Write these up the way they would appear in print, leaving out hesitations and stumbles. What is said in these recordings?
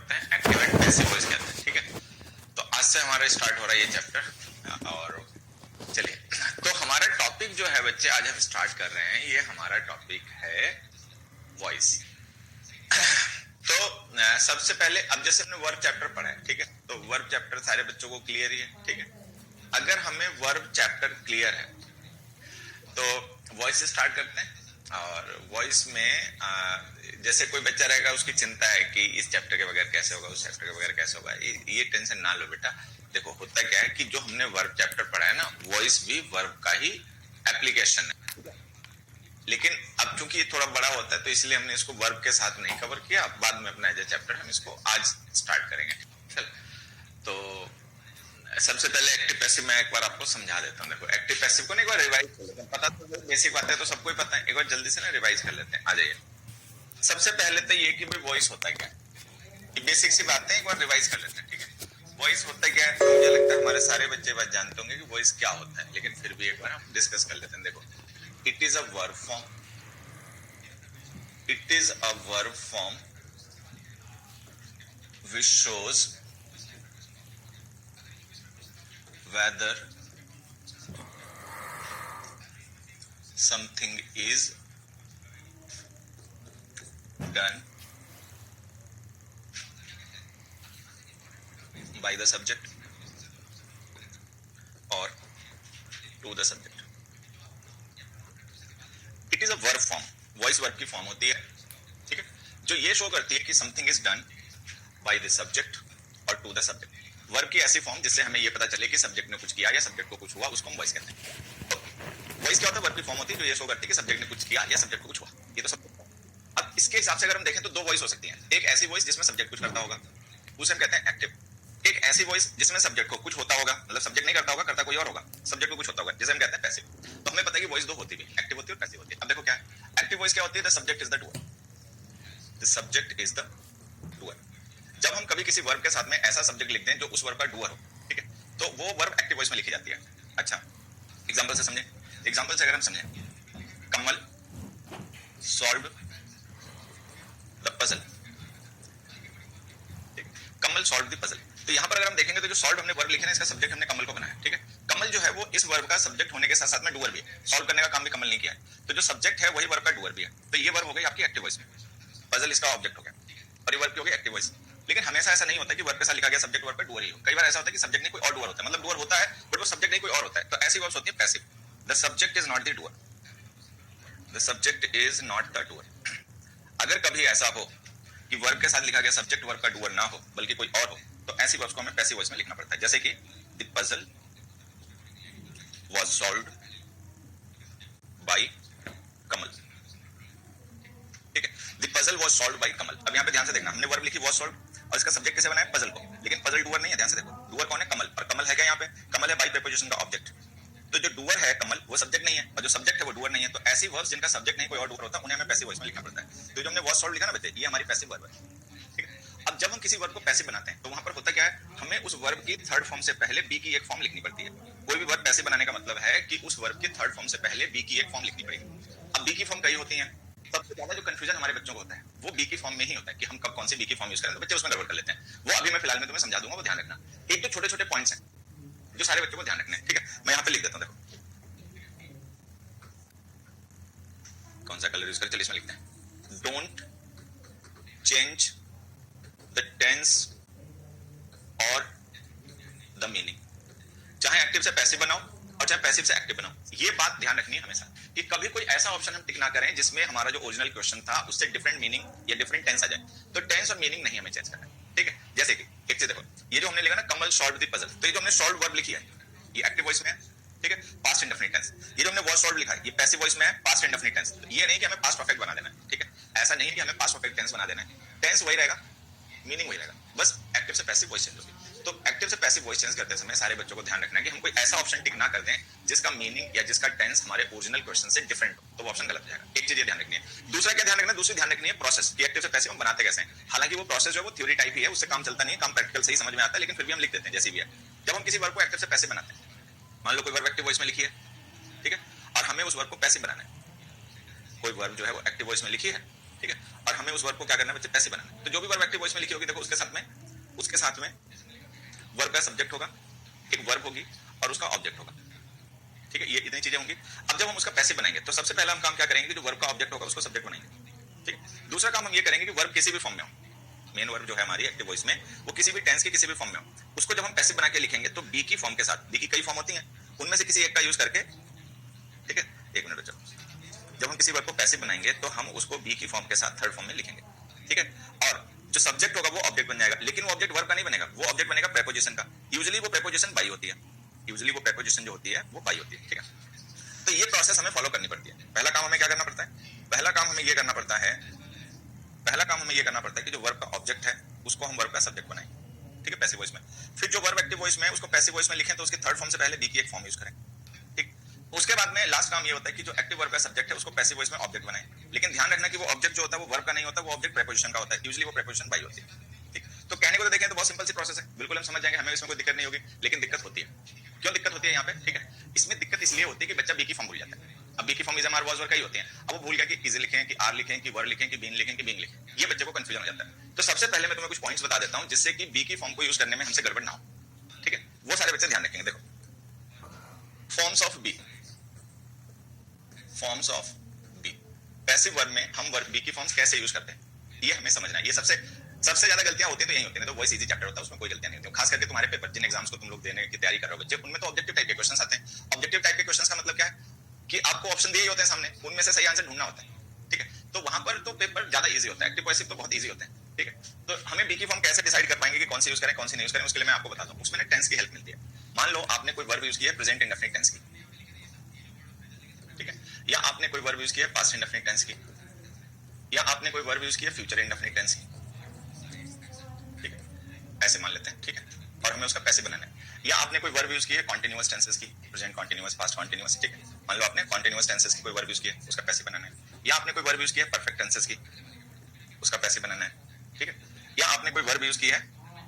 करते हैं, active and passive voice कहते हैं। ठीक है, तो आज से हमारा स्टार्ट हो रहा है ये चैप्टर। और चलिए, तो हमारा टॉपिक जो है बच्चे आज हम स्टार्ट कर रहे हैं, ये हमारा टॉपिक है वॉइस। तो सबसे पहले, अब जैसे हमने वर्ब चैप्टर पढ़ा है, ठीक है, तो वर्ब चैप्टर सारे बच्चों को क्लियर ही है। ठीक है, अगर हमें वर्ब चैप्टर क्लियर है तो वॉइस स्टार्ट करते हैं। और वॉइस में जैसे कोई बच्चा रहेगा, उसकी चिंता है कि इस चैप्टर के बगैर कैसे होगा, उस चैप्टर के बगैर कैसे होगा, ये टेंशन ना लो बेटा। देखो, होता क्या है कि जो हमने वर्ब चैप्टर पढ़ा है ना, वॉइस भी वर्ब का ही एप्लीकेशन है। लेकिन अब चूंकि ये थोड़ा बड़ा होता है तो इसलिए हमने इसको वर्ब के साथ नहीं कवर किया, बाद में अपना एज ए चैप्टर हम इसको आज स्टार्ट करेंगे। चल, तो सबसे पहले एक्टिव पैसिव मैं एक बार आपको समझा देता हूँ। देखो, एक्टिव पैसिव को ना एक बार रिवाइज कर लेते हैं। पता तो बेसिक बातें तो सबको ही पता है, एक बार जल्दी से ना रिवाइज कर लेते हैं। आ जाइए। सबसे पहले तो ये कि भाई वॉइस होता क्या है, ये बेसिक सी बातें एक बार रिवाइज कर लेते हैं। ठीक है, वॉइस होता क्या है, तो मुझे लगता है हमारे सारे बच्चे बात जानते होंगे कि वॉइस क्या होता है, लेकिन फिर भी एक बार हम डिस्कस कर लेते हैं। देखो, it is a verb form, it is a verb form which shows whether something is done by the subject or to the subject. It is a verb form, voice verb की form होती है। ठीक है, जो ये show करती है कि something is done by the subject और टू द सब्जेक्ट। वर्ब की ऐसी फॉर्म जिससे हमें ये पता चले कि सब्जेक्ट ने कुछ किया या सब्जेक्ट को कुछ हुआ, उसको हम वॉइस कहते हैं। तो वॉइस क्या होता है, वर्ब की फॉर्म होती है जो ये शो करती है कि सब्जेक्ट ने कुछ किया या सब्जेक्ट को कुछ हुआ। ये तो सब। अब इसके हिसाब से अगर हम देखें तो दो वॉइस हो सकती है। एक ऐसी वॉइस जिसमें सब्जेक्ट कुछ करता होगा, उसे हम कहते हैं एक्टिव। एक ऐसी वॉइस जिसमें सब्जेक्ट को कुछ होता होगा, मतलब सब्जेक्ट नहीं करता होगा, करता कोई और होगा, सब्जेक्ट को कुछ होता होगा, जिसे हम कहते हैं पैसिव। तो हमें पता है कि वॉइस दो होती है, एक्टिव होती है और पैसिव होती है। अब देखो क्या है, एक्टिव वॉइस क्या होती है, the subject is the doer, the subject is the doer. जब हम कभी किसी वर्ब के साथ में ऐसा सब्जेक्ट लिखते हैं जो उस वर्ब का डूअर हो, ठीक है, तो वो वर्ब एक्टिव वॉइस में लिखी जाती है। अच्छा, एग्जांपल से समझे। एग्जांपल से अगर हम समझें, Kamal solved the puzzle, Kamal solve the puzzle. तो यहां पर अगर हम देखेंगे तो जो सॉल्व हमने वर्ब लिखे ना, इसका सब्जेक्ट हमने कमल को बनाया। ठीक है, कमल जो है वो इस वर्ब का सब्जेक्ट होने के साथ साथ में डूअर भी है, सॉल्व करने का काम भी कमल नहीं किया है। तो जो सब्जेक्ट है वही वर्ब का डूअर भी है। तो ये वर्ब हो गई आपकी एक्टिव वॉइस में, पजल इसका ऑब्जेक्ट हो गया और ये वर्ब की हो गई एक्टिव वॉइस। लेकिन हमेशा ऐसा नहीं होता कि वर्ब के साथ लिखा गया सब्जेक्ट वर्ब का डूअर ही हो। कई बार ऐसा होता है कि सब्जेक्ट नहीं कोई और डूअर होता है, मतलब डूअर होता है बट वो सब्जेक्ट नहीं कोई और होता है। तो ऐसी वर्ब्स होती है passive. The subject is not the doer, the subject is not the doer. अगर कभी ऐसा हो कि वर्ब के साथ लिखा गया सब्जेक्ट वर्ब का डूअर ना हो बल्कि कोई और हो, तो ऐसी वर्ब्स को हमें पैसिव वॉइस में लिखना पड़ता है। जैसे कि the puzzle was solved by Kamal. ठीक है, the puzzle was solved by Kamal. अब यहाँ पे ध्यान से देखना, हमने वर्ब लिखी वाज सॉल्व्ड और इसका सब्जेक्ट कैसे बनाया, पजल को, लेकिन पजल डूअर नहीं है। ध्यान से देखो, डूअर कौन है, कमल। और कमल है क्या यहाँ पे, कमल है बाय प्रीपोजिशन का ऑब्जेक्ट। तो जो डूअर है कमल, वो सब्जेक्ट नहीं है, और जो सब्जेक्ट है वो डूअर नहीं है। तो ऐसी वर्ब्स जिनका सब्जेक्ट नहीं कोई और डूअर होता है, उन्हें हमें पैसिव वॉइस में लिखना पड़ता है। तो जो हमने वाज सॉल्व्ड लिखा ना बच्चे, ये हमारी पैसिव वर्ब है। ठीक है, अब जब हम किसी वर्ब को पैसिव बनाते हैं तो वहां पर होता क्या है, हमें उस वर्ब की थर्ड फॉर्म से पहले बी की एक फॉर्म लिखनी पड़ती है। कोई भी वर्ब पैसिव बनाने का मतलब है कि उस वर्ब की थर्ड फॉर्म से पहले बी की एक फॉर्म लिखनी पड़ेगी। अब बी की फॉर्म कई होती है, सबसे ज्यादा जो कंफ्यूजन हमारे बच्चों को होता है वो बी की फॉर्म में ही होता है कि हम कब कौन सी बी की फॉर्म यूज करें, तो बच्चे उसमें गड़बड़ कर लेते हैं। वो अभी मैं फिलहाल में तुम्हें समझा दूंगा, वो ध्यान रखना। एक तो छोटे छोटे पॉइंट्स हैं जो सारे बच्चों को ध्यान रखने हैं। ठीक है, मैं यहाँ पे लिख देता हूँ। देखो कौन सा कलर यूज करें, चलिए इसमें लिखते हैं, डोंट चेंज द टेंस और द मीनिंग। चाहे एक्टिव से पैसिव बनाओ और चाहे पैसिव से एक्टिव बनाओ, ये बात ध्यान रखनी है हमेशा कि कभी कोई ऐसा ऑप्शन हम टिक ना करें जिसमें हमारा जो ओरिजिनल क्वेश्चन था उससे डिफरेंट मीनिंग या डिफरेंट टेंस आ जाए। तो टेंस और मीनिंग नहीं हमें चेंज करना है। ठीक है, जैसे कि एक चीज देखो, ये जो हमने लिखा ना कमल सॉल्व्ड द पजल, तो ये जो हमने सॉल्व वर्ब लिखी है ये एक्टिव वॉइस में है। ठीक है, पास्ट इंडेफिनिट टेंस। ये जो हमने वाज सॉल्व्ड लिखा है ये पैसिव वॉइस में है, पास्ट इंडेफिनिट टेंस। ये नहीं कि हमें पास्ट परफेक्ट बना देना है। ठीक है, ऐसा नहीं है कि हमें पास्ट परफेक्ट टेंस बना देना है, टेंस वही रहेगा, मीनिंग वही रहेगा, बस एक्टिव से पैसिव वॉइस चेंज होगी। तो एक्टिव से पैसिव वॉइस चेंज करते समय सारे बच्चों को ध्यान रखना है कि हम कोई ऐसा ऑप्शन टिक ना कर दें जिसका मीनिंग या जिसका टेंस हमारे ओरिजिनल क्वेश्चन से डिफरेंट हो, तो वो ऑप्शन गलत हो जाएगा। एक चीज ये ध्यान रखनी है। दूसरा क्या ध्यान रखना है, दूसरी ध्यान रखनी है प्रोसेस कि एक्टिव से पैसिव हम बनाते कैसे हैं। हालांकि वो प्रोसेस जो है वो थ्योरी टाइप ही है, उससे काम चलता नहीं है, काम प्रैक्टिकल से ही समझ में आता है, लेकिन फिर भी हम लिख देते हैं जैसी भी है। जब हम किसी वर्ब को एक्टिव से पैसिव बनाते हैं, मान लो कोई वर्ब एक्टिव वॉइस में लिखी है, ठीक है, और हमें उस वर्ब को पैसिव बनाना है। कोई वर्ब जो है वो एक्टिव वॉइस में लिखी है ठीक है, और हमें उस वर्ब को क्या करना है बच्चे, पैसिव बनाना है। तो जो भी वर्ब एक्टिव वॉइस में लिखी होगी देखो उसके साथ में वर्ब का सब्जेक्ट होगा, एक वर्ब होगी और उसका ऑब्जेक्ट होगा। ठीक है, ये इतनी चीजें होंगी। अब जब हम उसका पैसिव बनाएंगे तो सबसे पहला हम काम क्या करेंगे कि जो वर्ब का ऑब्जेक्ट होगा उसको सब्जेक्ट बनाएंगे। ठीक है, दूसरा काम हम ये करेंगे कि वर्ब किसी भी फॉर्म में हो, मेन वर्ब जो है हमारी एक्टिव वॉइस में वो किसी भी टेंस के किसी भी फॉर्म में हो, उसको जब हम पैसिव बना के लिखेंगे तो बी की फॉर्म के साथ, बी की कई फॉर्म होती हैं, उनमें से किसी एक का यूज करके, ठीक है, एक मिनट बच्चों, जब हम किसी वर्ब को पैसिव बनाएंगे तो हम उसको बी की फॉर्म के साथ थर्ड फॉर्म में लिखेंगे। ठीक है, और जो सब्जेक्ट होगा वो ऑब्जेक्ट बन जाएगा, लेकिन वो ऑब्जेक्ट वर्ब का नहीं बनेगा, वो ऑब्जेक्ट बनेगा प्रेपोजिशन का। यूजुअली वो प्रेपोजिशन बाई होती है, यूजुअली वो प्रेपोजिशन जो होती है वो बाई होती है। ठीक है, तो ये प्रोसेस हमें फॉलो करनी पड़ती है। पहला काम हमें क्या करना पड़ता है, पहला काम हमें ये करना पड़ता है कि जो वर्ब का ऑब्जेक्ट है उसको हम वर्ब का सब्जेक्ट बनाएं। ठीक है, पैसिव वॉइस में। फिर जो वर्ब एक्टिव वॉइस में उसको पैसिव वॉइस में लिखें तो उसके थर्ड फॉर्म से पहले बी की एक फॉर्म यूज करें। ठीक, उसके बाद में लास्ट काम ये होता है कि जो एक्टिव वर्ब का सब्जेक्ट है उसको पैसिव वॉइस में ऑब्जेक्ट बनाएं, लेकिन ध्यान रखना कि वो ऑब्जेक्ट जो होता है वो वर्ब का नहीं होता, वो ऑब्जेक्ट प्रेपोजिशन का होता है, यूजुअली वो प्रेपोजिशन बाई होती है। ठीक, तो कहने को तो देखें तो बहुत सिंपल सी प्रोसेस है, बिल्कुल हम समझ जाएंगे, हमें इसमें कोई दिक्कत नहीं होगी, लेकिन दिक्कत होती है। क्यों दिक्कत होती है यहाँ पे? ठीक है, इसमें दिक्कत इसलिए होती है कि बच्चा बी की फॉर्म भूल जाता है। अब बी की form is am are was were का ही होते हैं, अब वो भूल गया कि इज लिखें कि आर लिखें कि वर लिखें कि बीन लिखें कि बींग लिखें, ये बच्चे को कंफ्यूजन हो जाता है। तो सबसे पहले मैं तुम्हें कुछ पॉइंट्स बता देता हूं जिससे कि बी की फॉर्म को यूज करने में हमसे गड़बड़ ना हो। ठीक है, वो सारे बच्चे ध्यान रखेंगे। देखो, forms of be, forms of be, passive verb में हम वर्ब बी की फॉर्म्स कैसे यूज करते हैं ये हमें समझना है। ये सबसे ज्यादा गलतियां होती है तो यही होती है, तो वॉइस इजी चैप्टर होता है उसमें कोई गलतियां नहीं होती, खास करके तुम्हारे पेपर जिन एग्जाम्स को तुम लोग देने की तैयारी कर रहे हो बच्चे, उनमें तो ऑब्जेक्टिव टाइप के क्वेश्चंस आते हैं। ऑब्जेक्टिव टाइप के क्वेश्चंस का मतलब क्या है कि आपको ऑप्शन दिए होते हैं सामने, उनमें से सही आंसर ढूंढना होता है। ठीक है, तो वहां पर तो पेपर ज्यादा इजी होता है, एक्टिव पैसिव तो बहुत इजी होते हैं। ठीक है, तो हमें बी की फॉर्म कैसे डिसाइड कर पाएंगे कि कौन सी यूज करें कौन सी नहीं यूज करें, उसके लिए मैं आपको बताता हूं। उसमें टेंस की हेल्प मिलती है। मान लो आपने कोई वर्ब यूज किया है प्रेजेंट इंडेफिनिट टेंस की, ठीक है, या आपने कोई वर्ब यूज किया है पास्ट इंडेफिनिट टेंस की, या आपने कोई वर्ब यूज किया फ्यूचर इंडेफिनिट टेंस की। ठीक है, ऐसे मान लेते हैं। ठीक है, और हमें उसका पैसिव बनाना है। या आपने कोई वर्ब यूज की है कॉन्टिन्यूअस टेंसेस की, प्रेजेंट कॉन्टिन्यूअस, पास्ट कॉन्टिन्यूअस। ठीक है, मान लो आपने कॉन्टिन्यूअस टेंसेस की कोई वर्ब यूज की है, उसका पैसिव बनाना है। या आपने कोई वर्ब यूज की है परफेक्ट टेंसेस की, उसका पैसिव बनाना है। ठीक है, या आपने कोई वर्ब यूज की है,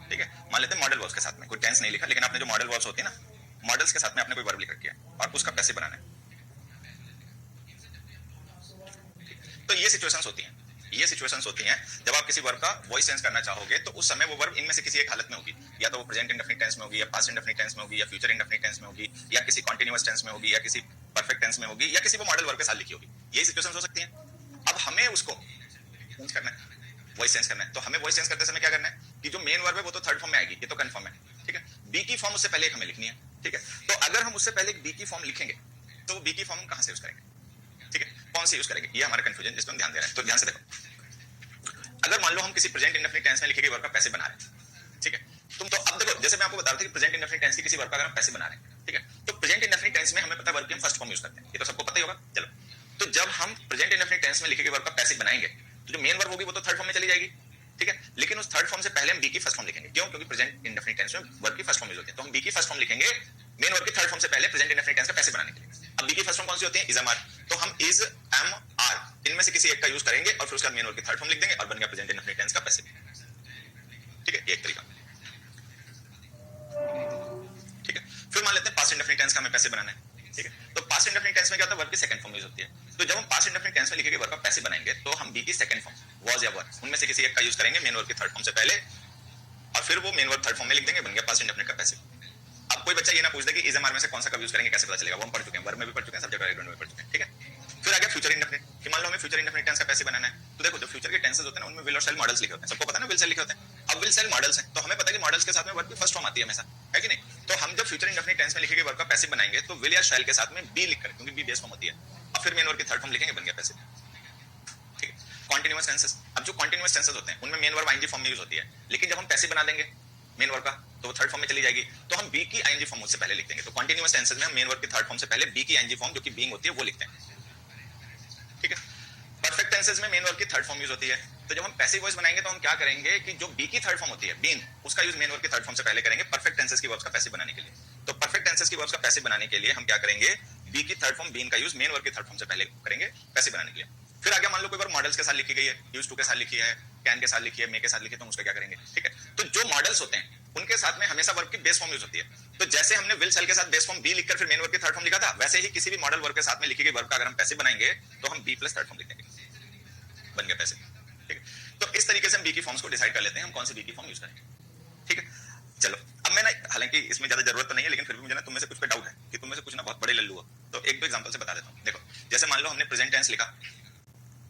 ठीक है, मान लेते हैं मॉडल वर्ब्स के साथ में, कोई टेंस नहीं लिखा लेकिन आपने जो मॉडल वर्ब्स होती है ना, मॉडल्स के साथ में आपने कोई वर्ब लिख रखी है और उसका पैसिव बनाना है। तो ये सिचुएशंस होती हैं, ये सिचुएशंस होती हैं जब आप किसी वर्ब का वॉइस चेंज करना चाहोगे तो उस समय वो वर्ब इनमें से किसी एक हालत में होगी, या तो वो प्रेजेंट इंडेफिनिट टेंस में होगी, या पास्ट इंडेफिनिट टेंस में होगी, या फ्यूचर इंडेफिनिट टेंस में होगी, या किसी कॉन्टिन्यूअस टेंस में होगी, या किसी परफेक्ट टेंस में होगी, या किसी वो मॉडल वर्ब के साथ लिखी होगी। यही सिचुएशंस हो सकती हैं। अब हमें उसको चेंज करना है, वॉइस चेंज करना है, तो हमें वॉइस चेंज करते समय क्या करना है कि जो मेन वर्ब है वो तो थर्ड फॉर्म में आएगी, ये तो कंफर्म है। ठीक है, बी की फॉर्म उससे पहले एक हमें लिखनी है। ठीक है, तो अगर हम उससे पहले एक बी की फॉर्म लिखेंगे तो बी की फॉर्म कहां से यूज करेंगे? ठीक है, कौन सी यूज करेंगे, ये हमारा कंफ्यूजन, जिस पर हम ध्यान दे रहे हैं। तो ध्यान से देखो, अगर मान लो हम किसी प्रेजेंट इंडेफिनिट टेंस में लिखे गए वर्ब का पैसिव बना रहे हैं, ठीक है, तो अब देखो जैसे मैं आपको बता रहा था कि प्रेजेंट इंडेफिनिट टेंस की किसी वर्ब का अगर हम पैसिव बना रहे हैं, ठीक है, तो प्रेजेंट इंडेफिनिट टेंस में हमें पता है वर्ब की हम फर्स्ट फॉर्म यूज करते हैं, ये तो सबको पता ही होगा। चलो, तो जब हम प्रेजेंट इंडेफिनिट टेंस में लिखे गए वर्ब का पैसिव बनाएंगे तो जो मेन वर्ब होगी वो तो थर्ड फॉर्म में चली जाएगी। ठीक है, लेकिन उस थर्ड फॉर्म से पहले हम बी की फर्स्ट फॉर्म लिखेंगे। क्यों? क्योंकि प्रेजेंट इंडेफिनिट टेंस में वर्ब की फर्स्ट फॉर्म यूज होती है, तो हम बी की फर्स्ट फॉर्म लिखेंगे मेन वर्ब की थर्ड फॉर्म से पहले प्रेजेंट इंडेफिनिट टेंस का पैसिव बनाने के लिए। अब बी की फर्स्ट फॉर्म कौन सी होती है? इज एम आर, तो हम इज एम आर इनमें से किसी एक का यूज करेंगे और फिर उसका मेन वर्ब की थर्ड फॉर्म लिख देंगे और बन गया प्रेजेंट इंडेफिनिट टेंस का पैसिव। ठीक है, ये एक तरीका। ठीक है, फिर मान लेते हैं पास्ट इंडेफिनिट टेंस का हमें पैसिव बनाना है। ठीक है, तो पास्ट इंडेफिनिट टेंस में क्या होता है? वर्ब की सेकंड फॉर्म यूज होती है, तो जब हम पास्ट इंडेफिनिट टेंस में लिखे गए वर्ब का पैसिव बनाएंगे तो हम बी की सेकंड फॉर्म वाज या वर उनमें से किसी एक का यूज करेंगे मेन वर्ब की थर्ड फॉर्म से पहले और फिर वो मेन वर्ब थर्ड फॉर्म में लिख देंगे, बन गया पास्ट इंडेफिनिट का पैसिव। अब कोई बच्चा ये ना पूछ दे कि इज एम आर में से कौन सा कब यूज करेंगे, कैसे पता चलेगा? वो हम पढ़ चुके हैं, वर्ब में भी पढ़ चुके हैं, सब्जेक्ट और एडवर्ब में पढ़ चुके हैं। ठीक है, फिर आ गया फ्यूचर इंडेफिनिट, कि मान लो हमें फ्यूचर इंडेफिनिट टेंस का पैसिव बनाना है, तो देखो जो फ्यूचर के टेंसेस होते हैं ना उनमें विल और शैल मॉडल्स लिखे होते हैं, सबको पता है ना विल शैल लिखे होते हैं। अब विल शैल मॉडल्स हैं तो हमें पता है कि मॉडल्स के साथ में वर्ब की फर्स्ट फॉर्म आती है हमेशा, है कि नहीं? तो हम जब फ्यूचर इंडेफिनिट टेंस में लिखे गए वर्ब का पैसिव बनाएंगे तो विल या शैल के साथ में बी लिखकर, क्योंकि बी बेस फॉर्म होती है, अब फिर मेन वर्ब की थर्ड फॉर्म लिखेंगे, बन गया पैसिव। ठीक है, कॉन्टिन्यूअस टेंसेस, अब जो कॉन्टिन्यूअस टेंसेस होते हैं उनमें मेन वर्ब आईएनजी फॉर्म में यूज होती है, लेकिन जब हम पैसिव बना देंगे मेन वर्ब का तो वो थर्ड फॉर्म में चली जाएगी, तो हम बी की आईएनजी फॉर्म उससे पहले लिख देंगे। तो कॉन्टिन्यूअस टेंसेस में हम मेन वर्ब की थर्ड फॉर्म से पहले बी की आईएनजी फॉर्म जो कि बीइंग होती है वो लिखते हैं। ठीक है, परफेक्ट टेंसेस में मेन वर्ब की थर्ड फॉर्म यूज होती है, तो जब हम पैसिव वॉइस बनाएंगे तो हम क्या करेंगे कि जो बी की थर्ड फॉर्म होती है बीन, उसका यूज मेन वर्ब की थर्ड फॉर्म से पहले करेंगे परफेक्ट टेंसेस की वर्ब्स का पैसिव बनाने के लिए। तो परफेक्ट टेंसेस की वर्ब्स का पैसिव बनाने के लिए हम क्या करेंगे? बी की थर्ड फॉर्म बीन का यूज मेन वर्ब की थर्ड फॉर्म से पहले करेंगे पैसिव बनाने के लिए। फिर आगे मान लो कोई वर्ब मॉडल्स के साथ लिखी गई है, यूज टू के साथ लिखी है, कैन के साथ लिखी है, मे के साथ लिखी है, तो हम उसका क्या करेंगे? ठीक है, तो जो मॉडल्स होते हैं उनके साथ में हमेशा वर्ब की बेस फॉर्म यूज होती है, तो जैसे हमने विल शैल के साथ बेस फॉर्म बी लिखकर फिर मेन वर्ब की थर्ड फॉर्म लिखा था, वैसे ही किसी भी मॉडल वर्ब के साथ में लिखी गई वर्ब का अगर हम पैसिव बनाएंगे तो हम बी प्लस थर्ड फॉर्म लिख देंगे, बन गया पैसिव। ठीक है, तो इस तरीके से हम बी की फॉर्म्स को डिसाइड कर लेते हैं हम कौन सी बी की फॉर्म यूज करेंगे। ठीक है, चलो अब मैं ना, हालांकि इसमें ज्यादा जरूरत तो नहीं है, लेकिन फिर भी मुझे ना तुम में से कुछ पे डाउट है कि तुम में से कुछ ना बहुत बड़े लल्लू हो, तो एक दो एग्जांपल से बता देता हूँ। देखो, जैसे मान लो हमने प्रेजेंट टेंस लिखा,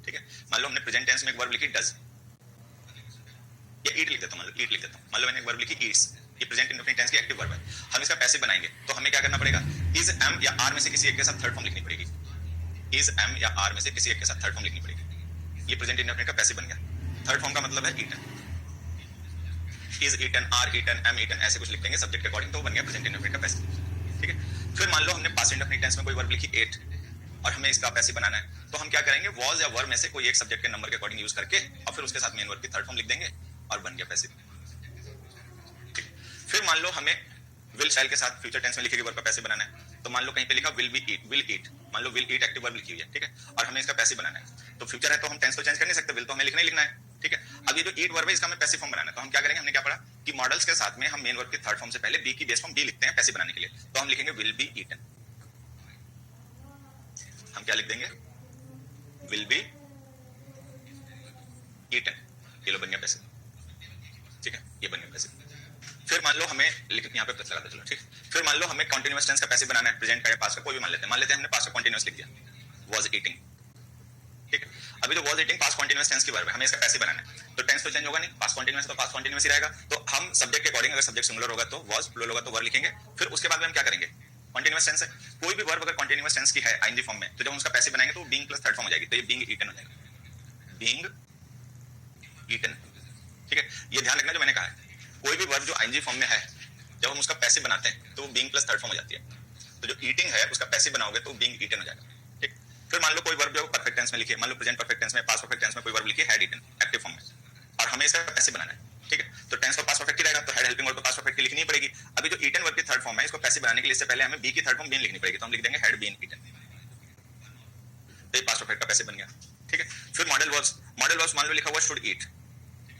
ठीक है, मान लो हमने प्रेजेंट टेंस में एक वर्ब लिखी डज, या ईट लिख देता हूँ, ईट लिख देता हूँ। मान लो मैंने एक वर्ब लिखी ईट्स, ये प्रेजेंट इंडेफिनिट टेंस की एक्टिव वर्ब है। हम इसका पैसिव बनाएंगे तो हमें क्या करना पड़ेगा, इज एम या आर में से किसी एक के साथ थर्ड फॉर्म लिखनी पड़ेगी। इज एम या आर में से किसी एक के साथ थर्ड फॉर्म लिखनी पड़ेगी। ये प्रेजेंट इंडेफिनिट का पैसिव बन गया। थर्ड फॉर्म का मतलब है eaten, is eaten, are eaten, am eaten, ऐसे कुछ लिख देंगे सब्जेक्ट के अकॉर्डिंग, तो बन गया प्रेजेंट इंडेफिनिट का पैसिव। ठीक है, फिर मान लो हमने पास्ट इंडेफिनिट टेंस में कोई वर्ब लिखी एट और हमें इसका पैसिव बनाना है, तो हम क्या करेंगे, वॉज या वर्ब में से कोई एक सब्जेक्ट के नंबर के अकॉर्डिंग यूज करके और फिर उसके साथ मेन वर्ब की थर्ड फॉर्म लिख देंगे और बन गया पैसिव। फिर मान लो हमें विल शैल के साथ फ्यूचर टेंस में लिखी गई वर्ब का पैसिव बनाना है, तो मान लो कहीं पे लिखा will be eat, will eat, मान लो विल ईट एक्टिव वर्ब लिखी हुई है, ठीक है, और हमें इसका पैसिव बनाना है। तो फ्यूचर है तो हम टेंस तो चेंज कर नहीं सकते, विल तो हमें लिखना ही लिखना है, ठीक है। अब ये जो ईट वर्ब है इसका हमें पैसिव फॉर्म बनाना है, तो हम क्या करेंगे, हमने क्या पढ़ा कि मॉडल्स के साथ में हम मेन वर्ब की थर्ड फॉर्म से पहले बी की बेस फॉर्म बी लिखते हैं पैसिव बनाने के लिए, तो हम लिखेंगे विल बी ईटन। हम क्या लिख देंगे, विल बी ईटन, ये लो बन गया पैसिव, ठीक है, ये बन गया पैसिव। फिर मान लो हमें यहाँ पे प्लस लगा दो, चलो ठीक। फिर मान लो हमें कॉन्टिन्यूअस टेंस का पैसिव बनाना है, प्रेजेंट का या पास्ट का कोई भी मान लेते हैं, मान लेते हैं हमने पास्ट का कॉन्टिन्यूअस लिख दिया, वाज ईटिंग, ठीक है। अभी जो was eating past continuous tense की वर्ब है, हमें इसका पैसिव बनाना है, तो टेंस तो चेंज होगा नहीं, पास्ट कॉन्टिन्यूअस तो पास्ट कॉन्टिन्यूअस ही रहेगा, तो हम सब्जेक्ट के अकॉर्डिंग, अगर सब्जेक्ट सिंगुलर होगा तो वाज, प्लूरल होगा तो वर लिखेंगे। फिर उसके बाद में हम क्या करेंगे, कॉन्टिन्यूअस टेंस है, कोई भी वर्ब अगर कॉन्टिन्यूअस टेंस की है आईएनजी फॉर्म में, तो जब हम उसका पैसिव बनाएंगे तो बीइंग प्लस थर्ड फॉर्म हो जाएगी, तो ये बीइंग ईटन हो जाएगा, बीइंग ईटन, ठीक है। ये ध्यान रखना जो मैंने कहा है, कोई भी वर्ब जो आईएनजी फॉर्म में है जब हम उसका पैसिव बनाते हैं तो वो बीइंग प्लस थर्ड फॉर्म हो जाती है, तो जो ईटिंग है उसका पैसिव बनाओगे तो बीइंग ईटन हो जाएगा, ठीक। फिर मान लो कोई वर्ब जो परफेक्ट टेंस में लिखी है, मान लो प्रेजेंट परफेक्ट टेंस में, पास्ट परफेक्ट टेंस में कोई वर्ब लिखी है हैड ईटन एक्टिव फॉर्म में, और हमें इसका पैसिव बनाना है, ठीक है, तो टेंस तो पास्ट परफेक्ट ही रहेगा, तो हैड हेल्पिंग वर्ब तो पास्ट परफेक्ट की लिखनी ही पड़ेगी। अभी जो ईटन वर्ब की थर्ड फॉर्म है, इसको पैसिव बनाने के लिए इससे पहले हमें बी की थर्ड फॉर्म बीन लिखनी पड़ेगी, तो हम लिख देंगे हैड बीन ईटन, तो ये पास्ट परफेक्ट का पैसिव बन गया, ठीक है। फिर मॉडल वर्ब्स, मॉडल वर्ब्स मान लो लिखा हुआ शुड ईट,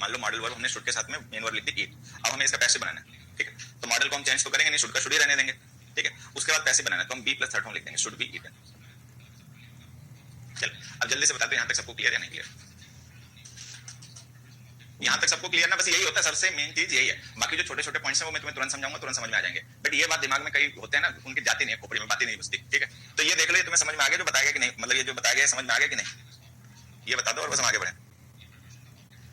मान लो मॉडल वर्ब हमने शुड के साथ में मेन वर्ब लिख दी ईट, अब हमें इसका पैसिव बनाना है, ठीक है, तो मॉडल को हम चेंज तो करेंगे नहीं, शुड का शुड ही रहने देंगे, ठीक है। उसके बाद पैसिव बनाना है, तो हम बी प्लस थर्ड फॉर्म लिख देंगे, शुड बी ईटन। चल अब जल्दी से बता दो यहाँ तक सबको क्लियर या नहीं क्लियर, यहाँ तक सबको क्लियर ना, बस यही होता है, सबसे मेन चीज यही है, बाकी जो छोटे छोटे पॉइंट्स हैं वो मैं तुम्हें तुरंत समझाऊंगा, तुरंत समझ में आ जाएंगे, बट ये बात दिमाग में कई होते हैं ना, उनकी जाती नहीं है, खोपड़ी में बातें नहीं बसती, ठीक है। तो ये देख लो, ये तुम्हें समझ में आ गया जो बताया गया कि नहीं, मतलब ये जो बताया गया समझ में आ गया कि नहीं, ये बता दो और बस हम आगे बढ़े।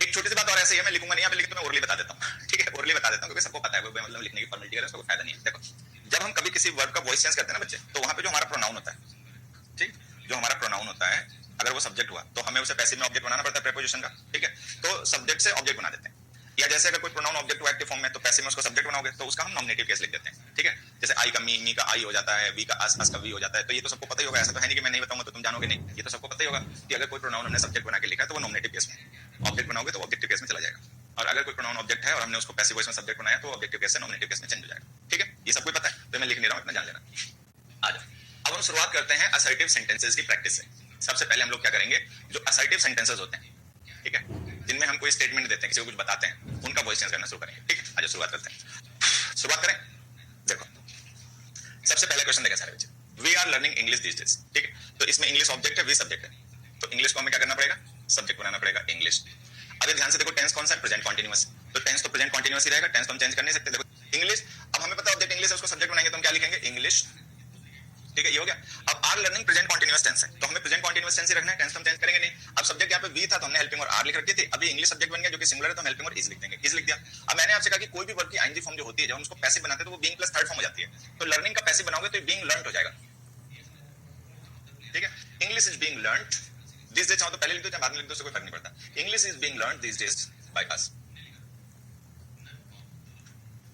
एक छोटी सी बात और ऐसे ही है, मैं लिखूंगा नहीं यहाँ पे, लेकिन तुम्हें ओरली बता देता हूँ, ठीक है, ओरली बता देता हूँ क्योंकि सबको पता है, मतलब लिखने की फॉर्मेलिटी है, उसका कोई फायदा नहीं है। देखो, जब हम कभी किसी वर्ब का वॉइस चेंज करते हैं ना बच्चे, तो वहां पे जो हमारा प्रोनाउन होता है, ठीक, जो हमारा प्रोनाउन होता है, अगर वो सब्जेक्ट हुआ तो हमें उसे पैसिव में ऑब्जेक्ट बनाना पड़ता है प्रीपोजिशन का, ठीक है, तो सब्जेक्ट से ऑब्जेक्ट बना देते हैं, या जैसे अगर कोई प्रोनाउन ऑब्जेक्ट हुआ एक्टिव फॉर्म में, तो पैसिव में उसको सब्जेक्ट बनाओगे तो उसका हम नॉमिनेटिव केस लिख देते हैं, ठीक है। जैसे आई का मी, मी का आई हो जाता है, वी का आस, आस का वी हो जाता है, तो ये तो सबको पता ही होगा, ऐसा तो है नहीं कि मैं नहीं बताऊंगा तो तुम जानोगे नहीं, ये तो सबको पता ही होगा कि अगर कोई प्रोनाउन हमने सब्जेक्ट बना के लिखा है तो वो नॉमिनेटिव केस में, ऑब्जेक्ट बनाओगे तो ऑब्जेक्टिव केस में चला जाएगा, और अगर कोई प्रोनाउन ऑब्जेक्ट है और हमने उसको पैसिव वॉइस में सब्जेक्ट बनाया तो ऑब्जेक्टिव केस से नॉमिनेटिव केस में चेंज हो जाएगा, ठीक है। ये सबको पता है, तो मैं लिख नहीं रहा हूं, इतना जान लेना। आ जाओ, अब हम शुरुआत करते हैं असर्टिव सेंटेंसेस की प्रैक्टिस से। सबसे पहले हम लोग क्या करेंगे, जो असर्टिव सेंटेंसेस होते हैं, ठीक है, जिनमें हम कोई स्टेटमेंट देते हैं, किसी को कुछ बताते हैं, उनका वॉइस चेंज करना शुरू करेंगे, ठीक है। आज शुरुआत करते हैं, शुरुआत करें। देखो, सबसे पहला क्वेश्चन देखा सारे बच्चे, we are learning English this days, ठीक है, तो इसमें इंग्लिश ऑब्जेक्ट है, वी सब्जेक्ट है, तो इंग्लिश को हमें क्या करना पड़ेगा, सब्जेक्ट बनाना पड़ेगा इंग्लिश। अभी ध्यान से देखो, टेंस कौन सा है, प्रेजेंट कॉन्टिन्यूअस, तो टेंस तो प्रेजेंट कॉन्टिन्यूअस ही रहेगा, टेंस तो हम चेंज कर नहीं सकते। देखो इंग्लिश, अब हमें पता है ऑब्जेक्ट इंग्लिश है, उसको सब्जेक्ट बनाएंगे तो हम क्या लिखेंगे, इंग्लिश, ठीक है, ये हो गया। अब are learning present continuous tense है, तो हमें प्रेजेंट कॉन्टिन्यूअस टेंस ही रखना है, टेंस हम चेंज करेंगे नहीं। अब सब्जेक्ट यहाँ पे वी था तो हमने हेल्पिंग और आर लिख रखी थी, अभी इंग्लिश सब्जेक्ट बन गया जो कि सिंगुलर है, तो हम हेल्पिंग और इज लिख देंगे, इज लिख दिया। अब मैंने आपसे कहा कि कोई भी वर्ब की आईएनजी फॉर्म जो होती है, जब हम उसको पैसिव बनाते हैं तो वो बीइंग प्लस थर्ड फॉर्म हो जाती है, तो लर्निंग का पैसिव बनाओगे तो बीइंग लर्नड हो जाएगा, ठीक है। English is being learned this days, चाहो तो पहले लिख दो चाहे बाद में लिख दो, उससे कोई फर्क नहीं पड़ता। English is being learned this days by us,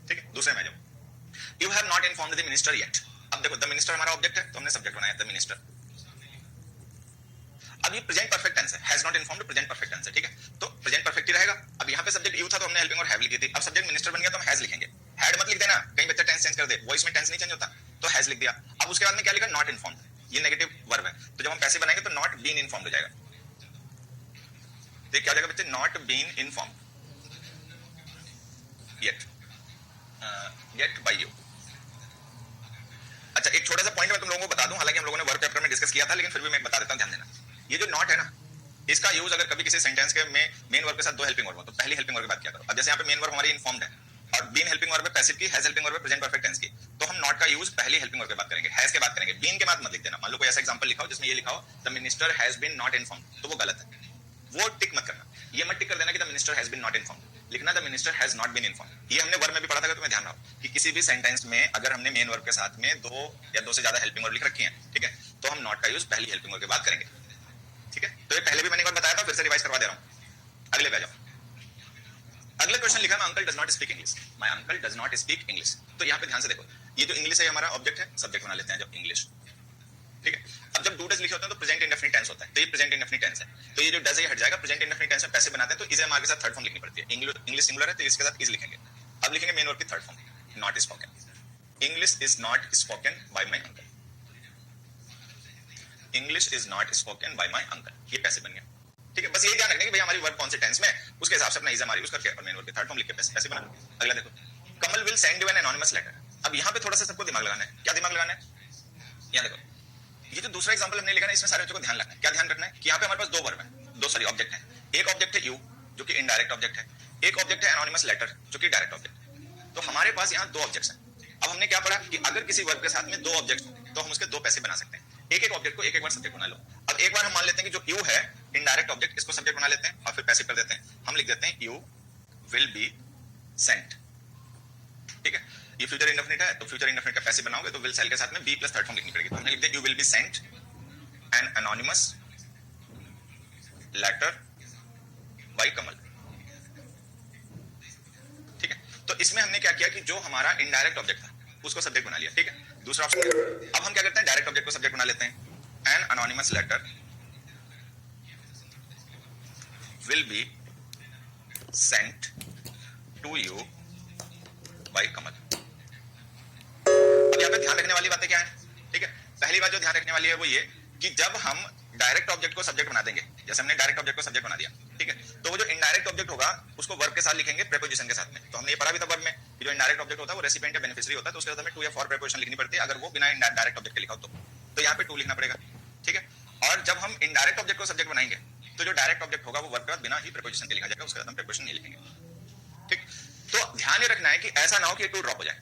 ठीक है। दूसरे में जाओ, you have not informed the minister yet. अब देखो, द मिनिस्टर हमारा ऑब्जेक्ट है, तो हमने सब्जेक्ट बनाया द मिनिस्टर। अब ये प्रेजेंट परफेक्ट टेंस है, has not informed present perfect tense है, ठीक है, तो प्रेजेंट परफेक्ट ही रहेगा। अब यहाँ पे सब्जेक्ट यू था तो हमने हेल्पिंग और हैव लिखी थी, अब सब्जेक्ट मिनिस्टर बन गया तो हम हैज लिखेंगे। हैड मत लिख देना, कहीं बच्चा टेंस चेंज कर दे, वॉइस में टेंस नहीं चेंज होता, तो हैज लिख दिया। अब उसके बाद में क्या लिखा, नॉट इन्फॉर्म्ड, ये नेगेटिव वर्ब है, तो जब हम पैसिव बनाएंगे तो नॉट बीन इन्फॉर्म्ड हो जाएगा, तो क्या हो जाएगा बच्चे, not been informed yet, yet by you. अच्छा, एक छोटा सा पॉइंट मैं तुम लोगों को बता दूं, हालांकि हम लोगों ने वर्ब चैप्टर में डिस्कस किया था, लेकिन फिर भी मैं बता देता हूं, ध्यान देना। ये जो नॉट है ना, इसका यूज अगर कभी किसी सेंटेंस के में मेन वर्ब के साथ दो हेल्पिंग वर्ब हो तो पहली हेल्पिंग वर्ब की बात किया करो। अब जैसे यहाँ पे मेन वर्ब हमारी इन्फॉर्म्ड है और बीन हेल्पिंग वर्ब है पैसिव की, हैज हेल्पिंग वर्ब है प्रेजेंट परफेक्ट टेंस की, तो हम नॉट का यूज पहली हेल्पिंग वर्ब की बात करेंगे, हैज के बात करेंगे, बीन के बाद मत लिख देना। मान लो कोई ऐसा एग्जांपल लिखा हो जिसमें ये लिखा हो the minister has been not informed, तो वो गलत है, वो टिक मत करना। ये मत टिक कर देना कि the minister has been not informed, लिखना the minister has not been informed. ये हमने वर्ब में भी पढ़ा था, तुम्हें ध्यान रहो कि किसी भी सेंटेंस में अगर हमने मेन वर्ब के साथ में दो या दो से ज्यादा हेल्पिंग वर्ब लिख रखी है, ठीक है, तो हम नॉट का यूज पहली हेल्पिंग वर्ब के बाद करेंगे, ठीक है। तो ये पहले भी मैंने एक बार बताया था, फिर से रिवाइज करवा दे रहा हूं। अगले पे आ जाओ। अगला क्वेश्चन लिखा है uncle does not speak English, my uncle does not speak English. तो यहाँ पे ध्यान से देखो, ये जो इंग्लिश है हमारा ऑब्जेक्ट है, सब्जेक्ट बना लेते हैं जब इंग्लिश, ठीक है। अब जब डू डज लिखे होते हैं तो प्रेजेंट इंडेफिनिट टेंस होता है, तो ये प्रेजेंट इंडेफिनिट टेंस है, तो ये जो डज है हट जाएगा, प्रेजेंट इंडेफिनिट टेंस में पैसे बनाते हैं तो इसे हमारे साथ थर्ड फॉर्म लिखनी पड़ती है। इंग्लिश सिंगुलर है तो इसके साथ इज लिखेंगे। अब लिखेंगे मेन वर्ब की third form, not spoken. English is not spoken by my uncle, English is not spoken by my uncle, ये पैसे बन गया, ठीक है। बस ये ध्यान रखना कि भाई हमारी वर्ब कौन से टेंस में है, उसके हिसाब से अपना इज हमारा यूज करके और मेन वर्ब की थर्ड फॉर्म लिख के पैसे बना। अगला देखो, Kamal will send you an anonymous letter. अब यहाँ पे थोड़ा सा सबको दिमाग लगाना है। क्या दिमाग लगाना है? यहाँ देखो, ये जो दूसरा एग्जांपल हमने लिखा ना, इसमें सारे बच्चों को ध्यान रखना है। क्या ध्यान रखना है कि यहाँ पे हमारे पास दो वर्ब है, दो सॉरी ऑब्जेक्ट है। एक ऑब्जेक्ट है यू जो कि इनडायरेक्ट ऑब्जेक्ट है, एक ऑब्जेक्ट है एनोनिमस लेटर जो कि डायरेक्ट ऑब्जेक्ट। तो हमारे पास यहाँ दो ऑब्जेक्ट्स हैं। अब हमने क्या पढ़ा कि अगर किसी वर्ब के साथ में दो ऑब्जेक्ट्स हों तो हम उसके दो पैसे बना सकते हैं। एक एक ऑब्जेक्ट को एक एक बार सब्जेक्ट बना लो। अब एक बार हम मान लेते हैं कि जो यू है इनडायरेक्ट ऑब्जेक्ट, इसको सब्जेक्ट बना लेते हैं और फिर पैसिव कर देते हैं। हम लिख देते हैं यू विल बी सेंट, ठीक है। ये फ्यूचर इंडेफिनिट है तो फ्यूचर इंडेफिनिट का पैसिव बनाओगे तो विल सेल के साथ में बी प्लस थर्ड फॉर्म लिखनी पड़ेगी। तो हमने लिख दिया you will be sent an anonymous letter by Kamal, ठीक है। तो इसमें हमने क्या किया कि जो हमारा इनडायरेक्ट ऑब्जेक्ट था उसको सब्जेक्ट बना लिया, ठीक है। दूसरा ऑप्शन, अब हम क्या करते हैं डायरेक्ट ऑब्जेक्ट को सब्जेक्ट बना लेते हैं। An anonymous letter will be sent to you by Kamal. अब यहाँ पे ध्यान रखने वाली बातें क्या है, ठीक है। पहली बात जो ध्यान रखने वाली है वो ये कि जब हम डायरेक्ट ऑब्जेक्ट को सब्जेक्ट बना देंगे, जैसे हमने डायरेक्ट ऑब्जेक्ट को सब्जेक्ट बना दिया, ठीक है, तो वो जो इनडायरेक्ट ऑब्जेक्ट होगा उसको वर्ब के साथ लिखेंगे प्रीपोजिशन के साथ में। तो हमने ये पढ़ा भी था वर्ब में कि जो इनडायरेक्ट ऑब्जेक्ट होता है वो रेसिपिएंट या बेनिफिशियरी होता है, तो उसके साथ हमें टू या फॉर प्रीपोजिशन लिखनी पड़ती है अगर वो बिना डायरेक्ट ऑब्जेक्ट के लिखा हो तो यहाँ पे टू लिखना पड़ेगा, ठीक है। और जब हम इनडायरेक्ट ऑब्जेक्ट को सब्जेक्ट बनाएंगे तो जो डायरेक्ट ऑब्जेक्ट होगा वो वर्ब के बाद बिना ही प्रीपोजिशन के लिखा जाएगा, उसके साथ हम प्रीपोजिशन नहीं लिखेंगे, ठीक। तो ध्यान ये रखना है कि ऐसा ना हो कि टू ड्रॉप हो जाए,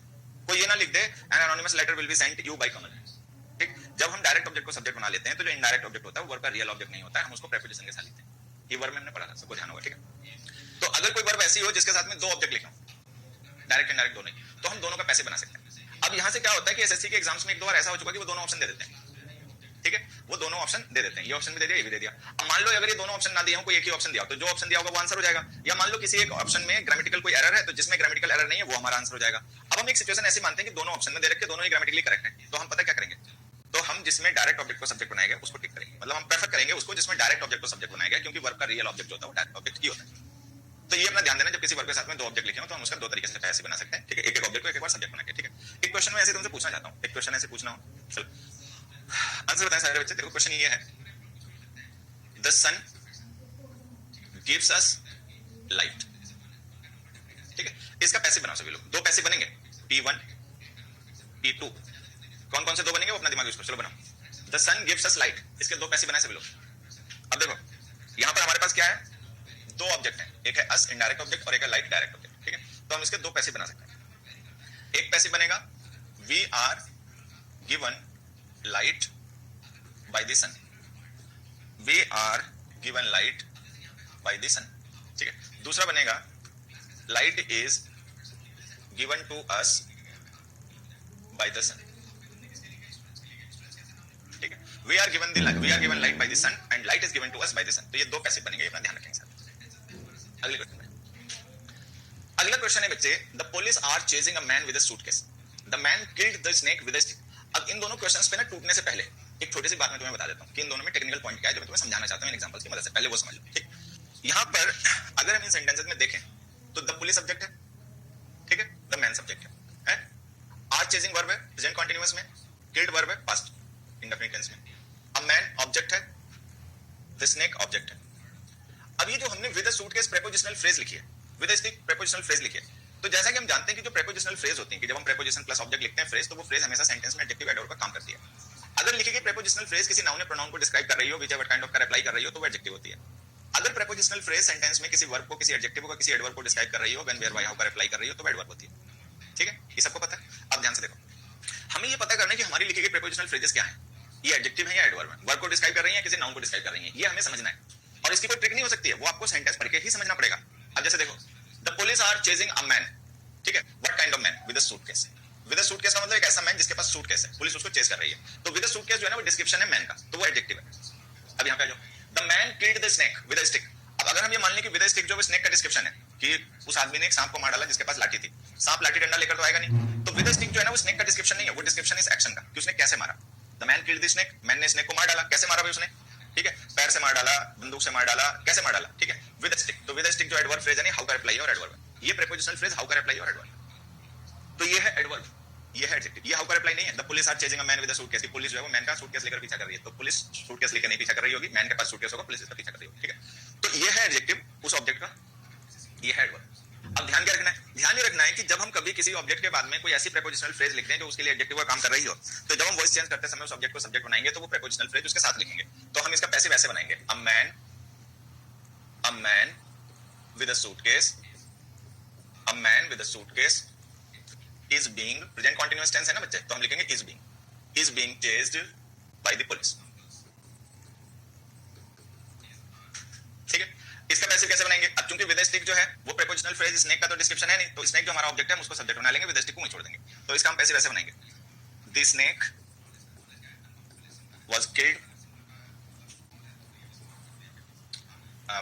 कोई ये ना लिख दे an anonymous letter will be sent you by Kamal, ठीक। जब हम डायरेक्ट ऑब्जेक्ट को सब्जेक्ट बना लेते हैं तो जो इनडायरेक्ट ऑब्जेक्ट होता है वो वर्ब का रियल ऑब्जेक्ट नहीं होता है, हम उसको प्रीपोजिशन के साथ लिखते हैं। ये वर्ब में हमने पढ़ा था, सबको ध्यान होगा, ठीक है। तो अगर कोई वर्ब ऐसी हो जिसके साथ में दो ऑब्जेक्ट लिखा हो, डायरेक्ट इनडायरेक्ट दोनों ही, तो हम दोनों का पैसे बना सकते हैं। अब यहां से क्या होता है कि एसएससी के एग्जाम्स में एक दो बार ऐसा हो चुका कि वो दोनों ऑप्शन दे देते हैं, ठीक है, वो दोनों ऑप्शन दे देते हैं, ये ऑप्शन भी दे दिया, ये भी दे दिया। अब मान लो अगर ये दोनों ऑप्शन ना दिया हो, कोई एक ही ऑप्शन दिया हो, तो जो ऑप्शन दिया होगा वो आंसर हो जाएगा। या मान लो किसी एक ऑप्शन में ग्रामेटिकल कोई एरर है तो जिसमें ग्रामेटिकल एरर नहीं है वो हमारा आंसर हो जाएगा। अब हम एक सिचुएशन ऐसी मानते हैं कि दोनों ऑप्शन में दे रखे दोनों ही ग्रामेटिकली करेक्ट है, तो हम पता क्या करेंगे, तो हम जिसमें डायरेक्ट ऑब्जेक्ट को सब्जेक्ट बनाएगा उसको टिक करेंगे, मतलब हम प्रेफर करेंगे उसको जिसमें डायरेक्ट ऑब्जेक्ट को सब्जेक्ट बनाएगा, क्योंकि वर्ब का रियल ऑब्जेक्ट जो होता है वो डायरेक्ट ऑब्जेक्ट ही होता है। तो ये अपना ध्यान देना, जब किसी वर्ब के साथ में दो ऑब्जेक्ट लिखे हो तो हम उसका दो तरीके से पैसे बना सकते हैं, ठीक है। एक एक ऑब्जेक्ट को एक एक बार सब्जेक्ट बना के, ठीक है। एक क्वेश्चन में ऐसे तुमसे पूछना चाहता हूं, एक क्वेश्चन ऐसे पूछना हो, चलो आंसर बताएं सारे बच्चे। देखो क्वेश्चन ये है, the sun gives us light, ठीक है। इसका पैसे बनाओ सभी लोग, दो पैसे बनेंगे P1 P2, कौन कौन से दो बनेंगे वो अपना दिमाग यूज करो, चलो बनाओ। The sun gives us light, इसके दो पैसे बनाए सभी लोग। अब देखो यहां पर हमारे पास क्या है, दो ऑब्जेक्ट हैं, एक है अस इनडायरेक्ट ऑब्जेक्ट और एक है लाइट डायरेक्ट ऑब्जेक्ट, ठीक है। तो हम इसके दो पैसे बना सकते हैं। एक पैसे बनेगा we are given light by the sun, we are given light by the sun, ठीक है। दूसरा बनेगा light is given to us by the sun, ठीक है। We are given light by the sun and light is given to us by the sun. तो ये दो पैसे बनेंगे, अपना ध्यान रखेंगे सर। अगले क्वेश्चन में, अगला क्वेश्चन है बच्चे, the police are chasing a man with a suitcase, the man killed the snake with a stick. अब इन दोनों क्वेश्चंस पे ना टूटने से पहले एक छोटी सी बात मैं तुम्हें बता देता हूं कि इन दोनों में टेक्निकल पॉइंट क्या है जो मैं तुम्हें समझाना चाहता हूं एग्जांपल्स की मदद से, पहले वो समझ लो, ठीक। यहां पर अगर हम इन सेंटेंसेस में देखें तो द पुलिस सब्जेक्ट है, ठीक है, द मैन सब्जेक्ट है, आर चेजिंग वर्ब है प्रेजेंट कंटीन्यूअस में, किल्ड वर्ब है पास्ट इंडेफिनिट टेंस में, अब मैन ऑब्जेक्ट है, द स्नेक ऑब्जेक्ट है। अब ये जो हमने with a suitcase prepositional phrase लिखी है, with a stick prepositional phrase लिखी है, तो जैसा कि हम जानते हैं कि जो प्रेपोजिशनल फ्रेज होती है कि जब हम प्रेपोजिशन प्लस ऑब्जेक्ट लिखते हैं फ्रेज, तो वो फ्रेज हमेशा सेंटेंस में एडजेक्टिव एडवर्ब का काम करती है। अगर लिखी गई प्रेपोजिशनल फ्रेज किसी नाउन या प्रोनाउन को डिस्क्राइब कर रही हो, whichever kind of का अप्लाई कर रही हो, तो वो एडजेक्टिव होती है। अगर प्रेपोजिशनल फ्रेज सेंटेंस में किसी वर्ब को, किसी एडजेक्टिव को, किसी एडवर्ब को डिस्क्राइब कर रही हो, व्हेन, वेयर, व्हाई, हाउ का अप्लाई कर रही हो, तो वो एडवर्ब होती है। ठीक है, ये सबको पता है। अब ध्यान से देखो, हमें ये पता करना है कि हमारी लिखी गई प्रेपोजिशनल फ्रेजेस क्या है, ये एडजेक्टिव है या एडवर्ब है, वर्ब को डिस्क्राइब कर रही है, किसी नाउन को डिस्क्राइब कर रही है, ये हमें समझना है। और इसकी कोई ट्रिक नहीं हो सकती है, वो आपको सेंटेंस पढ़ के ही समझना पड़ेगा। अब जैसे देखो, the police are chasing a man, ठीक है, what kind of man, with a suitcase. With a suitcase का मतलब एक ऐसा मैन जिसके पास सूटकेस है, पुलिस उसको चेस कर रही है। तो विद अ सूटकेस जो है ना, वो डिस्क्रिप्शन है मैन का, तो वो एडजेक्टिव है। अब यहाँ पे आ जाओ, the man killed the snake with a stick. अब अगर हम ये मान लें कि विद अ स्टिक जो है स्नेक का डिस्क्रिप्शन है, कि उस आदमी ने एक सांप को मार डाला जिसके पास लाठी थी, सांप लाठी डंडा लेकर तो आएगा नहीं, तो विद अ स्टिक जो है ना, वो स्नेक का डिस्क्रिप्शन नहीं है, वो डिस्क्रिप्शन इस एक्शन का, कि उसने कैसे मारा। The man killed the snake, man ने स्नेक को मार डाला, कैसे मारा भाई उसने, ठीक है, पैर से मार डाला, बंदूक से मार डाला, कैसे मार डाला, ठीक है, विद अ स्टिक। तो विद अ स्टिक जो एडवर्ब फ्रेज है, हाउ का अप्लाई और एडवर्ब है। ये प्रीपोजिशनल फ्रेज हाउ का अप्लाई और एडवर्ब, तो ये है एडवर्ब, ये है एडजेक्टिव। ये हाउ का अप्लाई नहीं है। The police are chasing a man with a suitcase, police जो है वो मैन का सूटकेस लेकर पीछा कर रही है, तो पुलिस सूटकेस लेकर नहीं पीछा कर रही होगी, मैन के पास सूटकेस होगा, पुलिस इसका पीछा कर रही होगी, ठीक है। तो ये है एडजेक्टिव उस ऑब्जेक्ट का, ये है एडवर्ब। अब ध्यान क्या रखना है, ध्यान ये रखना है कि जब हम कभी किसी ऑब्जेक्ट के बाद में कोई ऐसी प्रीपोजिशनल फ्रेज लिखते हैं जो उसके लिए एडजेक्टिव का काम कर रही हो, तो जब हम वॉइस चेंज करते समय उस ऑब्जेक्ट को सब्जेक्ट बनाएंगे, तो वो प्रीपोजिशनल फ्रेज उसके साथ लिखेंगे। तो हम इसका पैसिव ऐसे बनाएंगे, a man with a suitcase, a man with a suitcase is being, present continuous tense है ना बच्चे, तो हम लिखेंगे is being chased by the police. ठीक है, इसका पैसिव कैसे बनाएंगे। अब चूंकि विद अ स्टिक जो है वो प्रीपोजिशनल फ्रेज स्नेक का तो डिस्क्रिप्शन है नहीं, तो स्नेक जो हमारा ऑब्जेक्ट है हम उसको सब्जेक्ट बना लेंगे, विद अ स्टिक को वहीं छोड़ देंगे। तो इसका हम पैसिव ऐसे बनाएंगे, the snake was killed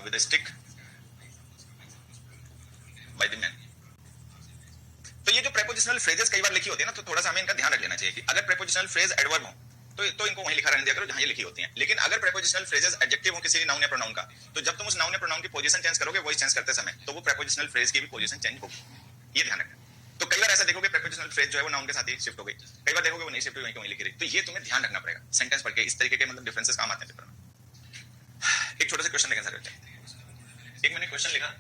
with a stick by the man. तो ये जो प्रीपोजिशनल फ्रेजेस कई बार लिखी होती है ना, तो थोड़ा सा हमें इनका ध्यान रख लेना चाहिए कि अगर प्रीपोजिशनल फ्रेज एडवर्ब हो तो इनको वहीं लिखा रहने दिया करो जहां ये लिखी होती हैं। लेकिन अगर प्रीपोजिशनल फ्रेजेस एडजेक्टिव हो किसी नाउन या प्रोनाउन का, तो जब तुम उस नाउन या प्रोनाउन की पोजीशन चेंज करोगे वॉइस चेंज करते समय, तो वो प्रीपोजिशनल फ्रेज की भी पोजीशन चेंज होगी, ये ध्यान रखना। तो कई बार ऐसा देखोगे प्रीपोजिशनल फ्रेज जो है वो नाउन के साथ ही शिफ्ट हो गई, कई बार देखोगे वो नहीं शिफ्ट हुई, वहीं लिखी रही। तो ये तुम्हें ध्यान रखना पड़ेगा सेंटेंस पढ़ के, इस तरीके के मतलब डिफरेंसेस काम आते हैं पेपर में। एक छोटा सा क्वेश्चन देखें सर, एक मैंने क्वेश्चन लिखा,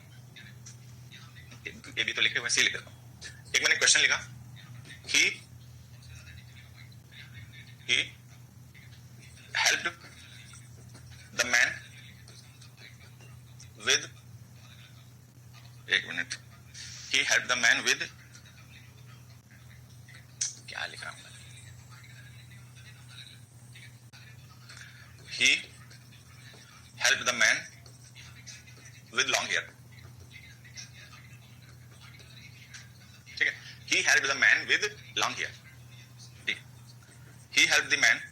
ये भी तो लिखे वैसे ही लिख देता हूं। एक मैंने क्वेश्चन लिखा, he helped the man with, एक minute, he helped the man with, क्या लिखा हूं, he helped the man with long hair, ठीक है, he helped the man with long hair, ठीक है, he helped the man,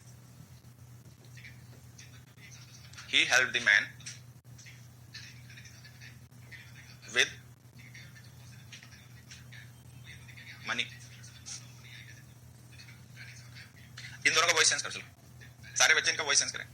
he helped the man with money। इन दोनों का वॉइस चेंज कर चलो, सारे बच्चे इनका वॉइस चेंज करें।